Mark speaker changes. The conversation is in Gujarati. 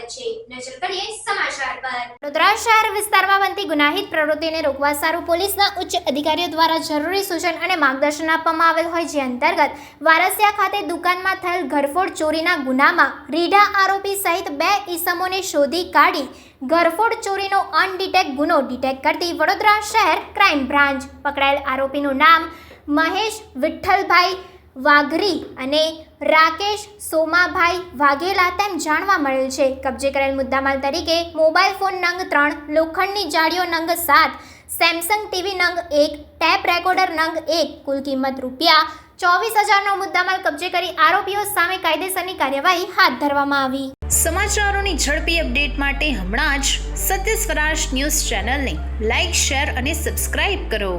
Speaker 1: સ્વાગત છે। નજર કરીએ સમાચાર પર।
Speaker 2: વડોદરા શહેર વિસ્તારમાં બનતી ગુનાહિત પ્રવૃત્તિને રોકવા સારું પોલીસના ઉચ્ચ અધિકારીઓ દ્વારા જરૂરી સૂચન અને માર્ગદર્શન આપવામાં આવેલ હોય, જે અંતર્ગત વારસિયા ખાતે દુકાનમાં થયેલ ઘરફોડ ચોરીના ગુનામાં રીઢા આરોપી સહિત 2 ઈસમોને શોધી કાઢી ઘરફોડ ચોરીનો અનડિટેક્ટ ગુનો ડિટેક્ટ કરતી વડોદરા શહેર ક્રાઇમ બ્રાન્ચ પકડાયેલ આરોપીનું નામ મહેશ વિઠ્ઠલભાઈ વાઘરી અને રાકેશ સોમાભાઈ વાઘેલા તેમ જાણવા મળેલ છે। કબજે કરેલ મુદ્દામાલ તરીકે મોબાઈલ ફોન નંગ 3, લોખંડની જાળીઓ નંગ 7, સેમસંગ ટીવી નંગ 1, ટેપ રેકોર્ડર નંગ 1, કુલ કિંમત ₹24,000નો મુદ્દામાલ કબજે કરી આરોપીઓ સામે કાયદેસરની કાર્યવાહી હાથ ધરવામાં આવી।
Speaker 3: સમાચારોની ઝડપી અપડેટ માટે હમણાં જ સત્ય સ્વરાજ ન્યૂઝ ચેનલને લાઇક, શેર અને સબસ્ક્રાઇબ કરો।